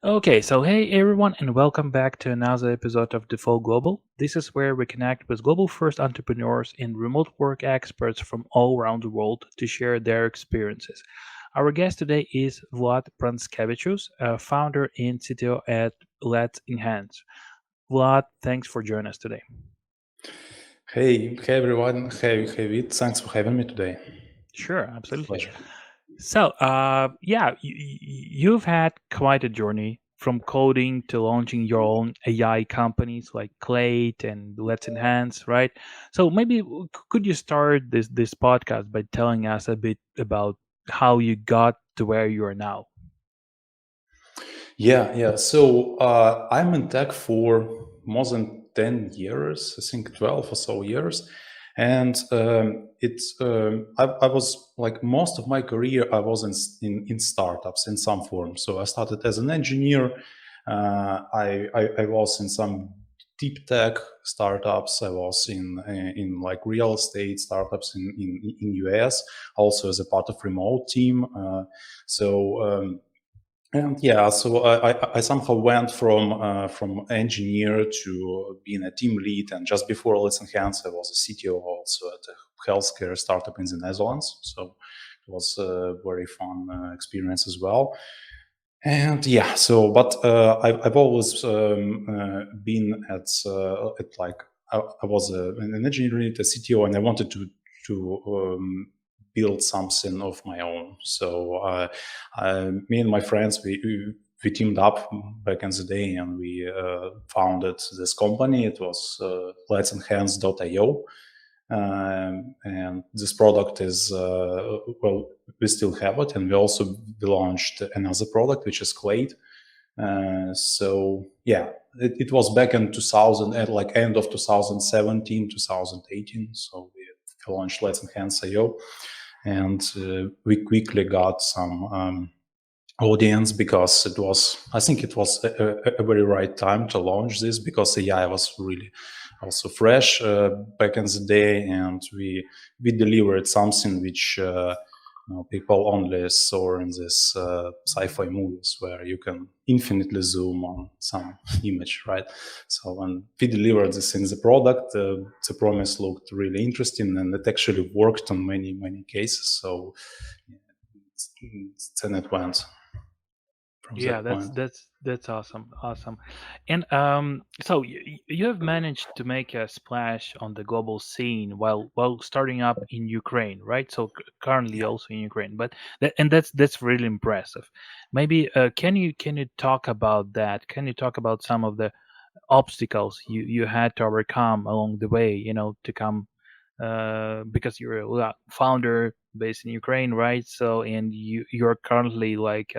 Okay, so hey everyone, and welcome back to another episode of Default Global. This is where we connect with global first entrepreneurs and remote work experts from all around the world to share their experiences. Our guest today is Vlad Pranskevichus, founder and CTO at Let's Enhance. Vlad, thanks for joining us today. Hey everyone. Hey Vit. Thanks for having me today. Sure, absolutely. Pleasure. So, you've had quite a journey from coding to launching your own AI companies like Claid and Let's Enhance, right? So maybe could you start this podcast by telling us a bit about how you got to where you are now? Yeah. So I'm in tech for more than 10 years, I think 12 or so years. And I was like most of my career, I was in startups in some form. So I started as an engineer. I was in some deep tech startups. I was in like real estate startups in US, also as a part of remote team. So and yeah, so I somehow went from engineer to being a team lead, and just before Let's Enhance, I was a CTO also at a healthcare startup in the Netherlands. So it was a very fun experience as well. And yeah, so but I've always been at like I was an engineer lead, a CTO, and I wanted to build something of my own. So me and my friends we teamed up back in the day, and we founded this company. It was Let's Enhance.io. And this product is well, we still have it, and we launched another product which is Claid. So yeah, it was back in 2000, at like end of 2017, 2018. So we launched Let's Enhance IO, and we quickly got some audience because I think it was a very right time to launch this, because AI was really also fresh back in the day, and we delivered something which people only saw in this sci-fi movies where you can infinitely zoom on some image, right? So when we delivered this in the product, the promise looked really interesting, and it actually worked on many cases. So yeah, then it went from Yeah, that that's point. that's that's awesome, awesome. And so you have managed to make a splash on the global scene while starting up in Ukraine, right? So currently Yeah. also in Ukraine, but that's really impressive. Maybe can you talk about that? Can you talk about some of the obstacles you had to overcome along the way? To come because you're a founder based in Ukraine, right? So and you're currently like.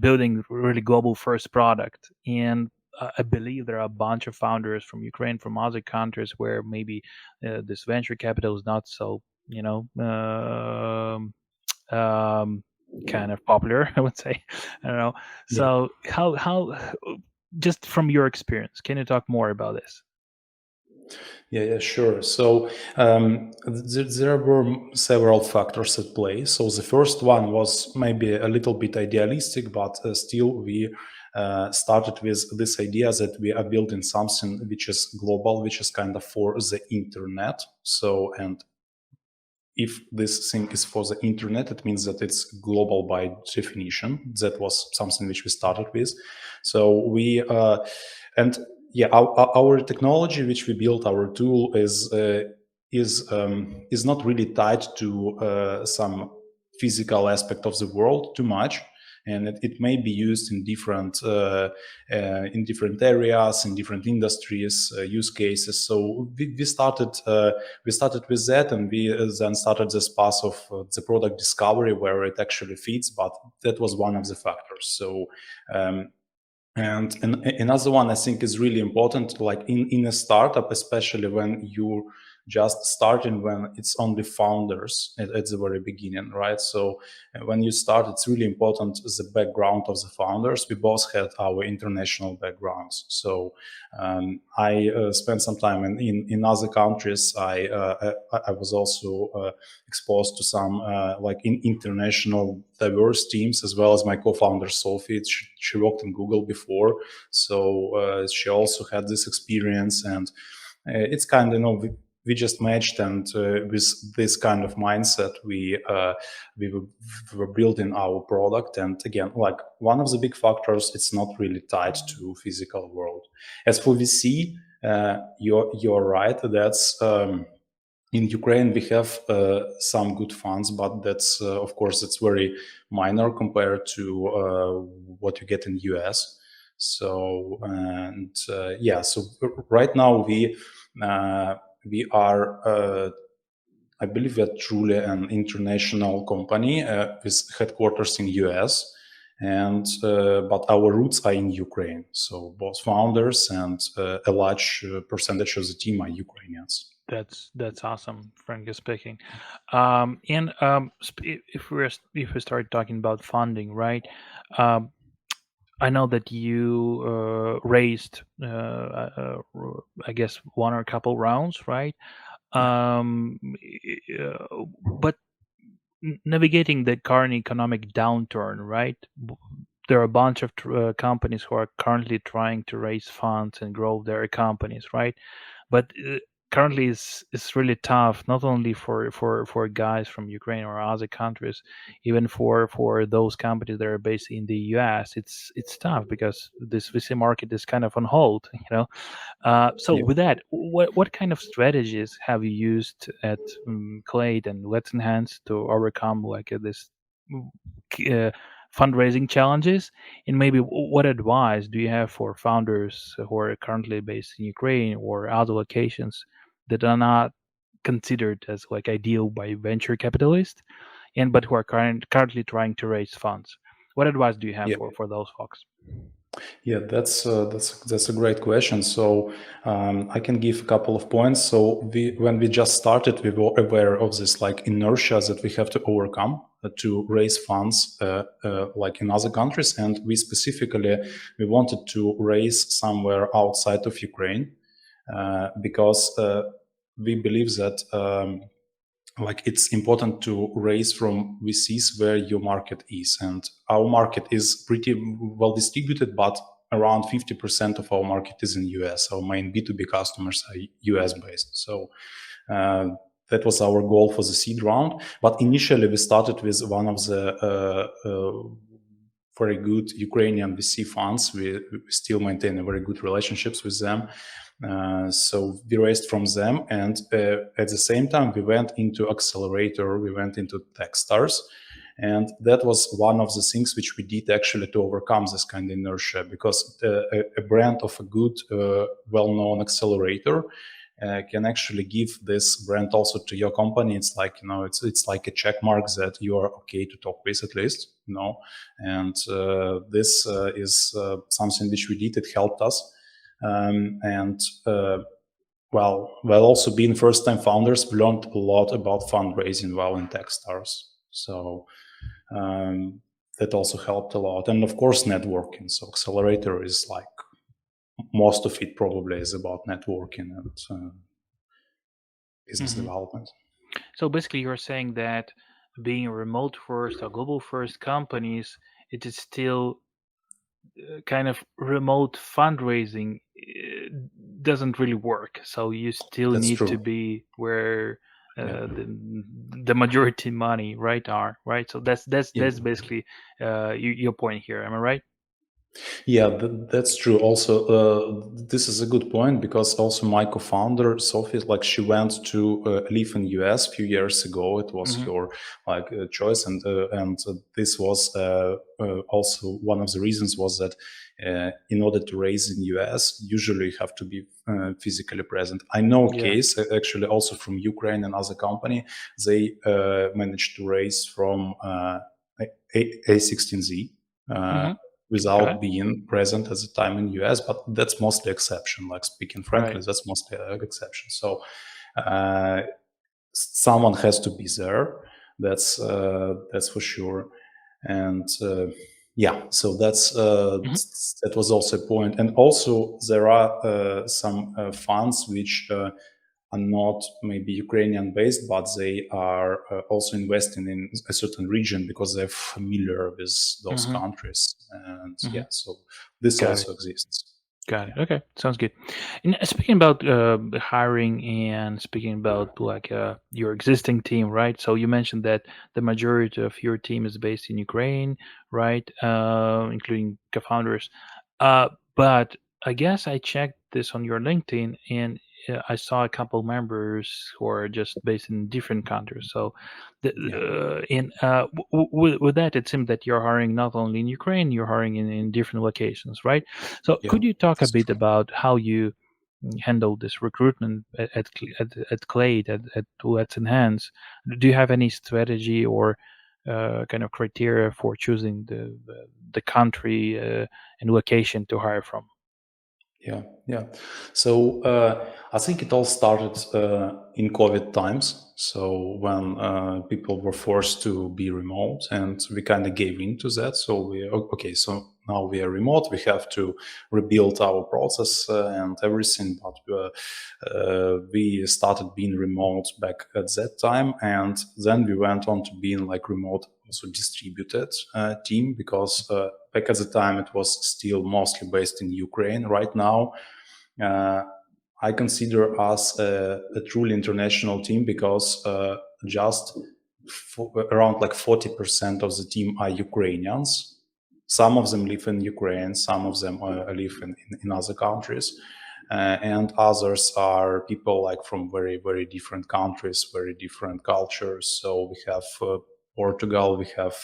Building really global first product. And I believe there are a bunch of founders from Ukraine, from other countries where maybe this venture capital is not so, kind of popular, I would say. I don't know. Yeah. So just from your experience, can you talk more about this? Yeah, sure. So there were several factors at play. So the first one was maybe a little bit idealistic, but still we started with this idea that we are building something which is global, which is kind of for the internet. So, and if this thing is for the internet, it means that it's global by definition. That was something which we started with. So and yeah, our technology which we built, our tool is not really tied to some physical aspect of the world too much, and it may be used in different areas, in different industries, use cases. So we started with that, and we then started this path of the product discovery where it actually fits. But that was one of the factors. So and another one I think is really important, like in a startup, especially when you just starting when it's only founders at the very beginning, right? So when you start, it's really important the background of the founders. We both had our international backgrounds. So I spent some time in other countries. I was also exposed to some international diverse teams, as well as my co-founder Sophie. She worked in Google before, so she also had this experience, and it's kind of we just matched, and with this kind of mindset we were building our product. And again, like one of the big factors, it's not really tied to physical world. As for VC, you're right. That's in Ukraine we have some good funds, but that's of course it's very minor compared to what you get in US. So so right now we are I believe we're truly an international company with headquarters in US, and but our roots are in Ukraine. So both founders and a large percentage of the team are Ukrainians. That's awesome, frankly speaking. If we start talking about funding, right? I know that you raised, I guess, one or a couple rounds, right? But navigating the current economic downturn, right? There are a bunch of companies who are currently trying to raise funds and grow their companies, right? But currently it's really tough, not only for guys from Ukraine or other countries, even for those companies that are based in the US. It's tough because this VC market is kind of on hold, you know. So Yeah. with that, what kind of strategies have you used at Claid and Let's Enhance to overcome like this fundraising challenges? And maybe what advice do you have for founders who are currently based in Ukraine or other locations that are not considered as like ideal by venture capitalists, and but who are currently trying to raise funds? What advice do you have for those folks? Yeah, that's a great question. So I can give a couple of points. So when we just started, we were aware of this like inertia that we have to overcome to raise funds like in other countries, and we wanted to raise somewhere outside of Ukraine because we believe that. Like it's important to raise from VCs where your market is, and our market is pretty well distributed, but around 50% of our market is in US. Our main B2B customers are US based. So that was our goal for the seed round. But initially we started with one of the very good Ukrainian VC funds. We still maintain a very good relationships with them. So we raised from them, and at the same time we went into accelerator, we went into Techstars, and that was one of the things which we did actually to overcome this kind of inertia, because a brand of a good well-known accelerator can actually give this brand also to your company. It's like, it's like a check mark that you are okay to talk with, at least, and this is something which we did. It helped us. While also being first-time founders, we learned a lot about fundraising while in Techstars. So that also helped a lot. And of course, networking. So accelerator is like, most of it probably is about networking and business development. So basically you're saying that being a remote first or global first companies, it is still kind of remote fundraising doesn't really work. So you still That's need true. to be where the majority money are, right? So that's basically your point here. Am I right? Yeah, that's true. Also, this is a good point, because also my co-founder Sophie, like she went to live in US a few years ago. It was her choice, and this was also one of the reasons was that in order to raise in US, usually you have to be physically present. I know a case actually also from Ukraine and other company. They managed to raise from A16Z. Without being present at the time in US, but that's mostly exception. Like speaking frankly, that's mostly an exception. So someone has to be there. That's for sure. And yeah, so that was also a point. And also there are some funds which are not maybe Ukrainian based, but they are also investing in a certain region because they're familiar with those countries. And yeah, so this Got it. also exists. Got it. Okay, sounds good. And speaking about hiring and speaking about like your existing team, right? So you mentioned that the majority of your team is based in Ukraine, right? Including co-founders. But I guess I checked this on your LinkedIn, and I saw a couple members who are just based in different countries. So, with that, it seems that you're hiring not only in Ukraine, you're hiring in different locations, right? So, Yeah, could you talk a that's bit true. about how you handle this recruitment at Claid at Let's Enhance? Do you have any strategy or kind of criteria for choosing the country and location to hire from? Yeah. So I think it all started in COVID times. So when people were forced to be remote, and we kind of gave in to that. So okay. So now we are remote. We have to rebuild our process and everything. But we started being remote back at that time, and then we went on to being like remote, also distributed team, because back at the time it was still mostly based in Ukraine. Right now, I consider us a truly international team because just around like 40% of the team are Ukrainians. Some of them live in Ukraine, some of them live in other countries. And others are people like from very, very different countries, very different cultures. So we have Portugal, we have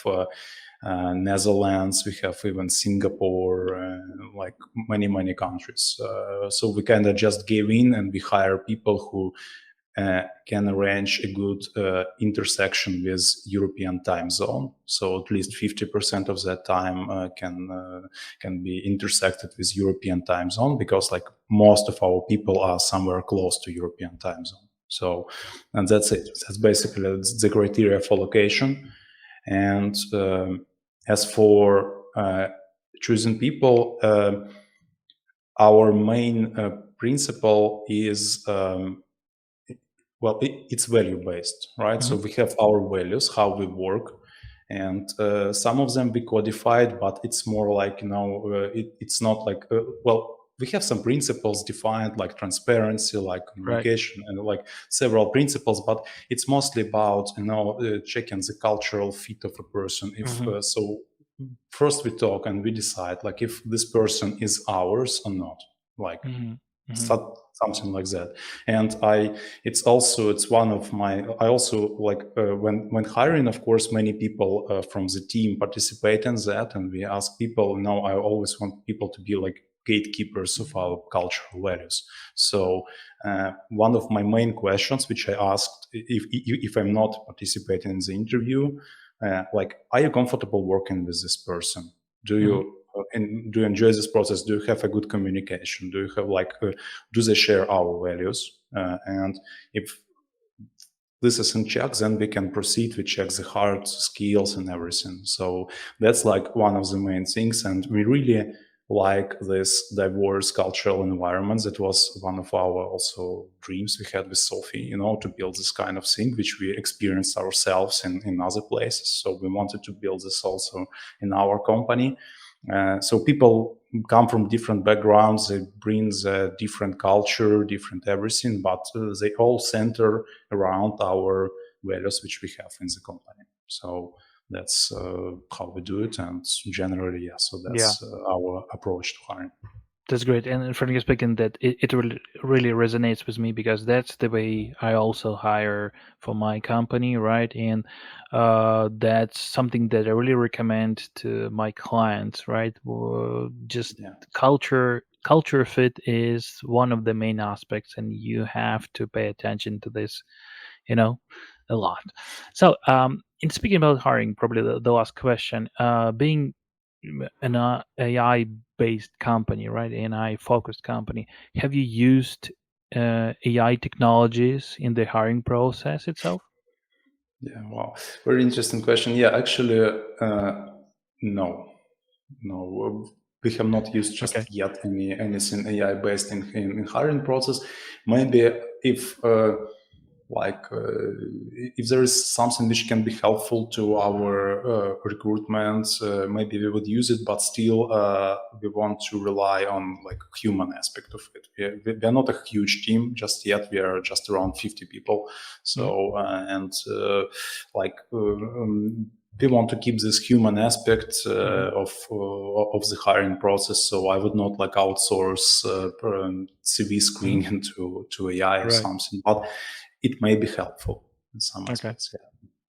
Netherlands, we have even Singapore, like many countries. So we kind of just gave in and we hire people who can arrange a good intersection with European time zone. So at least 50% of that time can be intersected with European time zone, because like most of our people are somewhere close to European time zone. So, and that's it. That's basically the criteria for location. And as for choosing people, our main principle is it's value based, right? So we have our values, how we work, and some of them we codified, but it's more like it's not like we have some principles defined, like transparency, like Right. communication, and like several principles, but it's mostly about checking the cultural fit of a person. If so, first we talk and we decide like if this person is ours or not, like something like that. And it's one of my, I also like when hiring, of course many people from the team participate in that, and we ask people. I always want people to be like gatekeepers of our cultural values. So one of my main questions which I asked, if I'm not participating in the interview, like, are you comfortable working with this person? Do you and do you enjoy this process? Do you have a good communication? Do you have like do they share our values? And if this is in check, then we can proceed. We check the hard skills and everything. So that's like one of the main things. And we really like this diverse cultural environment. That was one of our also dreams we had with Sophie, to build this kind of thing, which we experienced ourselves in other places. So we wanted to build this also in our company. So people come from different backgrounds, they bring a different culture, different everything, but they all center around our values which we have in the company. So that's how we do it, and generally, yeah. So Yeah. that's our approach to hiring. That's great. And frankly speaking, that it really resonates with me, because that's the way I also hire for my company, right? And that's something that I really recommend to my clients, right? Just Yeah. culture fit is one of the main aspects, and you have to pay attention to this, a lot. So, in speaking about hiring, probably the last question, being an AI based company, right? AI focused company. Have you used AI technologies in the hiring process itself? Yeah, wow, very interesting question. Yeah, actually, no, we have not used just Okay. yet anything AI based in hiring process. Maybe if if there is something which can be helpful to our recruitment, maybe we would use it, but still we want to rely on like human aspect of it. We are not a huge team just yet. We are just around 50 people. So we want to keep this human aspect of the hiring process. So I would not like outsource CV screening to AI or Right. something, but it may be helpful in some Okay. aspects. Yeah.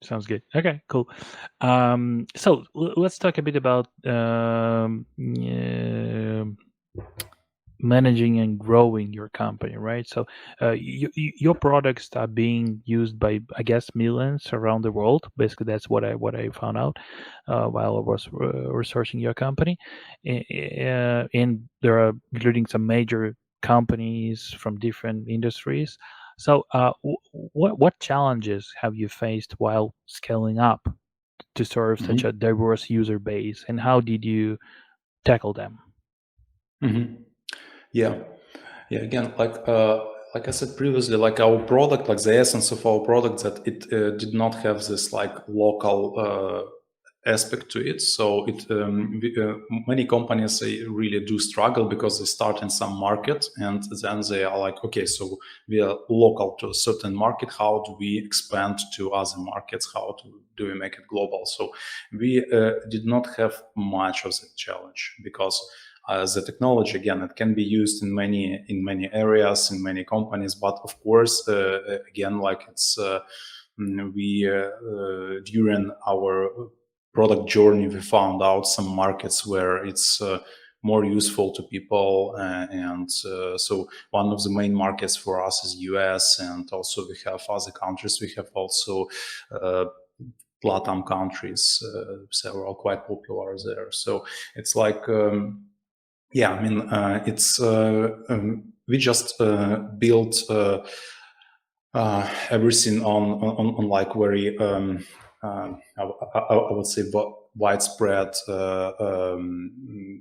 Sounds good. Okay, cool. So let's talk a bit about managing and growing your company, right? So your products are being used by, I guess, millions around the world. Basically, that's what I found out while I was researching your company. And there are including some major companies from different industries. So what challenges have you faced while scaling up to serve such a diverse user base, and how did you tackle them? Yeah. Again, like I said previously, like our product, like the essence of our product, that it did not have this like local aspect to it. So many companies, they really do struggle because they start in some market and then they are like, okay, so we are local to a certain market. How do we expand to other markets? How do we make it global? So we did not have much of that challenge because the technology, again, it can be used in many areas, in many companies, but of course, again, like it's during our product journey, we found out some markets where it's more useful to people, and so one of the main markets for us is US, and also we have other countries. We have also LATAM countries, several quite popular there. So it's like it's we just built everything on like very I would say widespread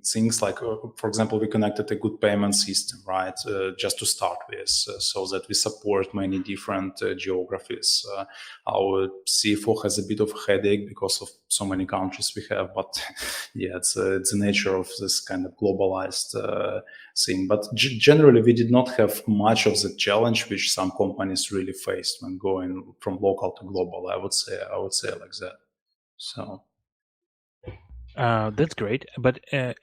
things. Like for example, we connected a good payment system, right, just to start with, so that we support many different geographies. Our CFO has a bit of a headache because of so many countries we have, but yeah, it's the nature of this kind of globalized thing. But generally, we did not have much of the challenge which some companies really faced when going from local to global. I would say like that. So That's great. But in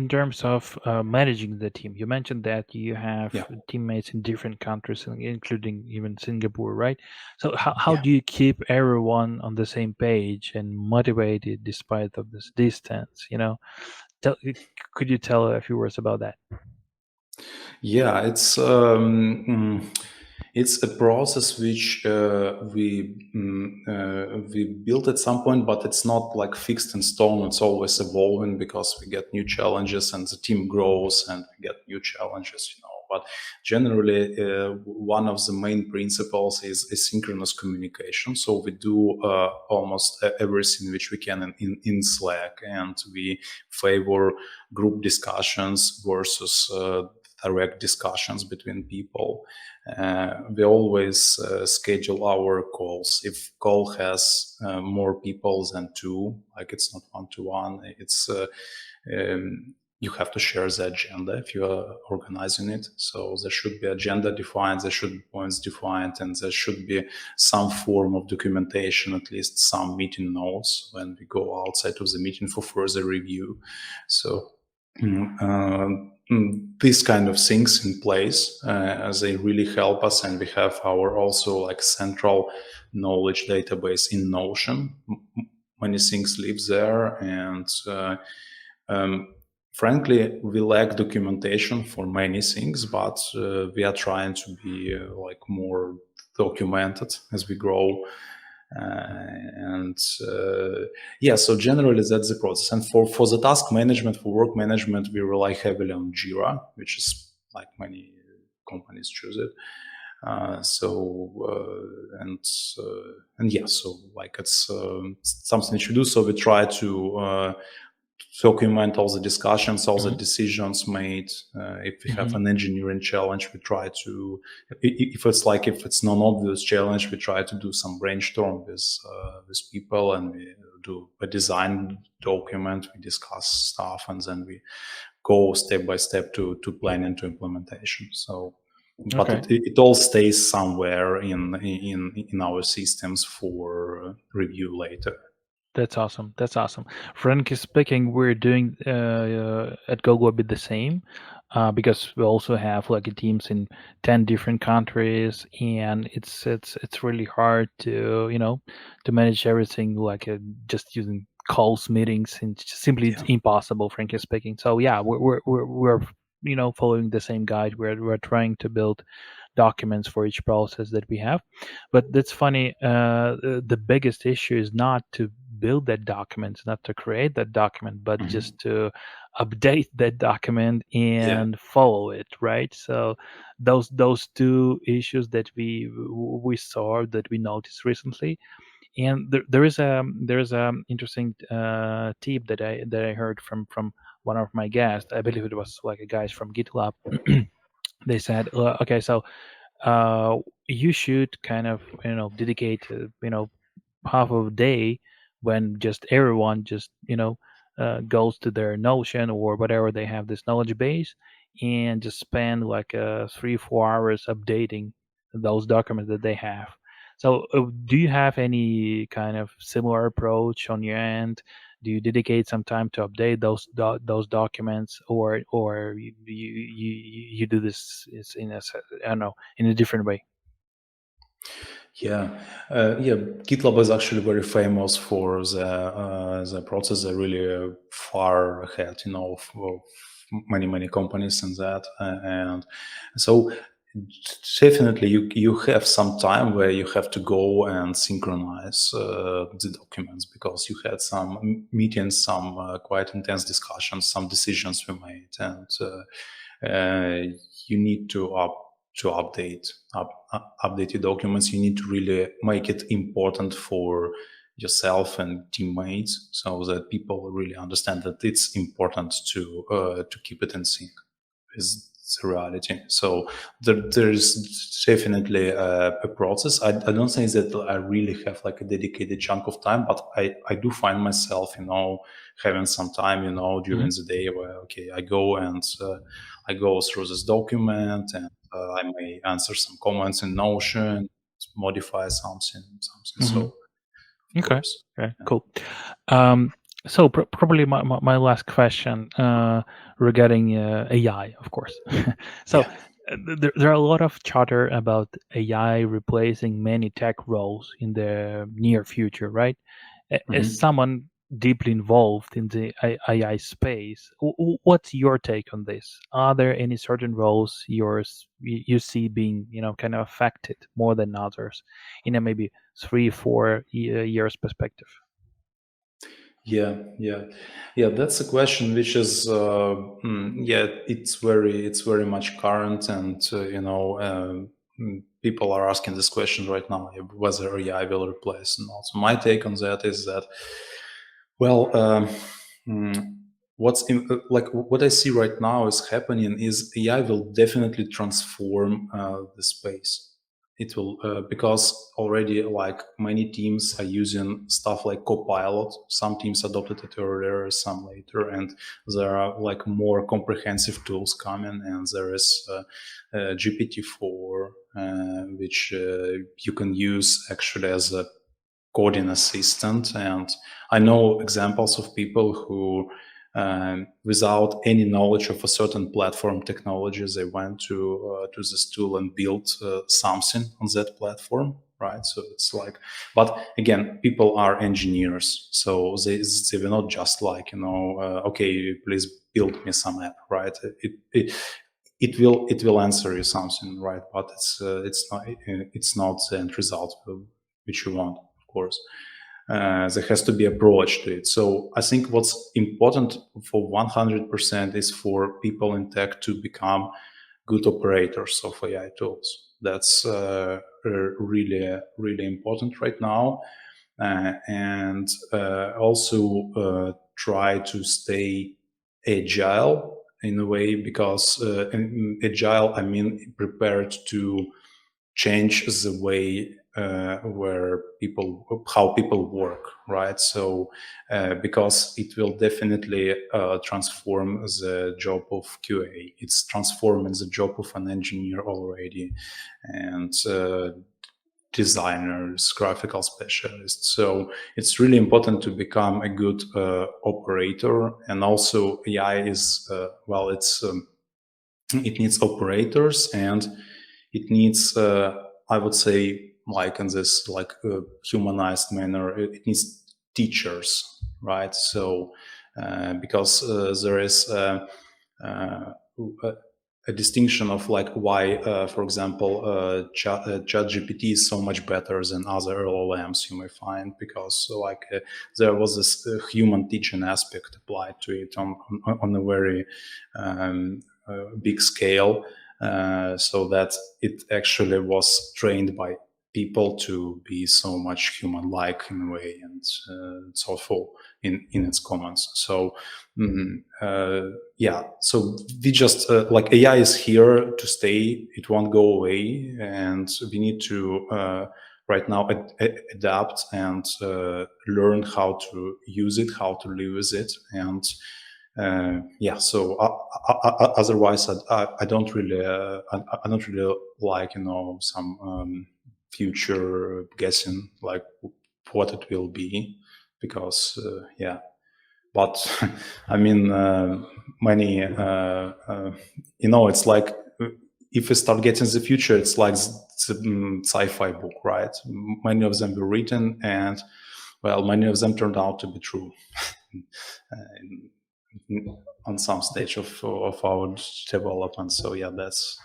terms of managing the team, you mentioned that you have yeah, teammates in different countries, including even Singapore, right? So how yeah. do you keep everyone on the same page and motivated despite of this distance? Could you tell a few words about that? Yeah, it's a process which we built at some point, but it's not like fixed in stone. It's always evolving because we get new challenges and the team grows and we get new challenges. But generally, one of the main principles is asynchronous communication. So we do almost everything which we can in Slack, and we favor group discussions versus direct discussions between people. We always schedule our calls. If call has more people than two, like it's not one-to-one, it's you have to share the agenda if you are organizing it. So there should be agenda defined, there should be points defined, and there should be some form of documentation, at least some meeting notes when we go outside of the meeting for further review. So these kind of things in place, they really help us, and we have our also like central knowledge database in Notion. Many things live there, and frankly, we lack documentation for many things, but we are trying to be like more documented as we grow. And yeah, so generally that's the process. And for the task management, for work management, we rely heavily on Jira, which is like many companies choose it. And yeah, so like it's something which we do. So we try to document all the discussions, all the decisions made. If we have an engineering challenge, we try to, if it's non-obvious challenge, we try to do some brainstorm with people, and we do a design document, we discuss stuff, and then we go step by step to planning to implementation. So, but it all stays somewhere in our systems for review later. That's awesome. That's awesome. Frankly speaking, we're doing at Google a bit the same, because we also have like teams in 10 different countries, and it's really hard to to manage everything like just using calls, meetings, and simply it's impossible. Frankly speaking, so yeah, we're following the same guide. We're trying to build documents for each process that we have. But that's funny. The biggest issue is not to build that document, not to create that document, but just to update that document and follow it, right? So those two issues that we saw, that we noticed recently. And there is a interesting tip that I heard from one of my guests. I believe it was like a guys from GitLab. They said, okay, so you should kind of dedicate half of a day when just everyone just goes to their Notion or whatever they have this knowledge base, and just spend like 3-4 hours updating those documents that they have. So do you have any kind of similar approach on your end? Do you dedicate some time to update those documents, or you do this in I don't know, in a different way? Yeah, GitLab is actually very famous for the process. They're really far ahead, of many companies in that, and so definitely you have some time where you have to go and synchronize the documents, because you had some meetings, some quite intense discussions, some decisions we made, and you need to update your documents. You need to really make it important for yourself and teammates, so that people really understand that it's important to keep it in sync with the reality. So there's definitely a process. I don't think that I really have like a dedicated chunk of time, but I do find myself, having some time, during the day where, okay, I go and I go through this document, and I may answer some comments in Notion, modify something. So, of Okay. course. Okay. Cool. So probably my last question regarding AI, of course. So Yeah. there are a lot of chatter about AI replacing many tech roles in the near future, right? As Mhm. someone deeply involved in the AI space, what's your take on this? Are there any certain roles you see being, kind of affected more than others in a maybe 3-4 years perspective? Yeah. That's a question which is, yeah, it's very much current, and people are asking this question right now, whether AI will replace or not. So my take on that is that, well, mm, like what I see right now is happening is AI will definitely transform the space. It will, because already like many teams are using stuff like Copilot. Some teams adopted it earlier, some later, and there are like more comprehensive tools coming. And there is GPT-4, which you can use actually as a coding assistant. And I know examples of people who, without any knowledge of a certain platform technology, they went to this tool and built something on that platform. Right. So it's like, but again, people are engineers. So they were not just like, okay, please build me some app. Right. It will answer you something. Right. But it's not the end result which you want. course. There has to be approach to it. So I think what's important for 100% is for people in tech to become good operators of AI tools. That's really, really important right now. And also try to stay agile in a way, because in agile, I mean prepared to change the way how people work, right? So because it will definitely transform the job of QA. It's transforming the job of an engineer already, and designers, graphical specialists. So it's really important to become a good operator. And also AI is it needs operators, and it needs I would say, like in this humanized manner, it needs teachers, right? So because there is a distinction of why, for example, ChatGPT is so much better than other LLMs you may find, because there was this human teaching aspect applied to it on a very big scale, so that it actually was trained by people to be so much human-like in a way, and thoughtful in its comments. So so we just AI is here to stay. It won't go away, and we need to right now adapt and learn how to use it, how to live with it. And so otherwise I don't really like some future guessing like what it will be, because but I mean many it's like if you start getting the future, it's like the sci-fi book, right? Many of them were written, and many of them turned out to be true on some stage of our development. So that's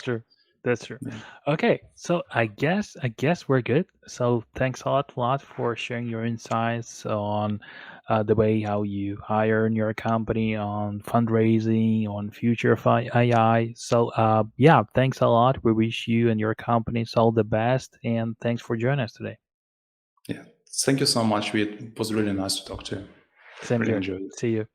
true. That's true. Yeah. Okay, so I guess we're good. So thanks a lot, Vlad, for sharing your insights on the way how you hire in your company, on fundraising, on future of AI. So thanks a lot. We wish you and your companies all the best, and thanks for joining us today. Yeah, thank you so much. It was really nice to talk to you. Same Really here. enjoyed it. See you.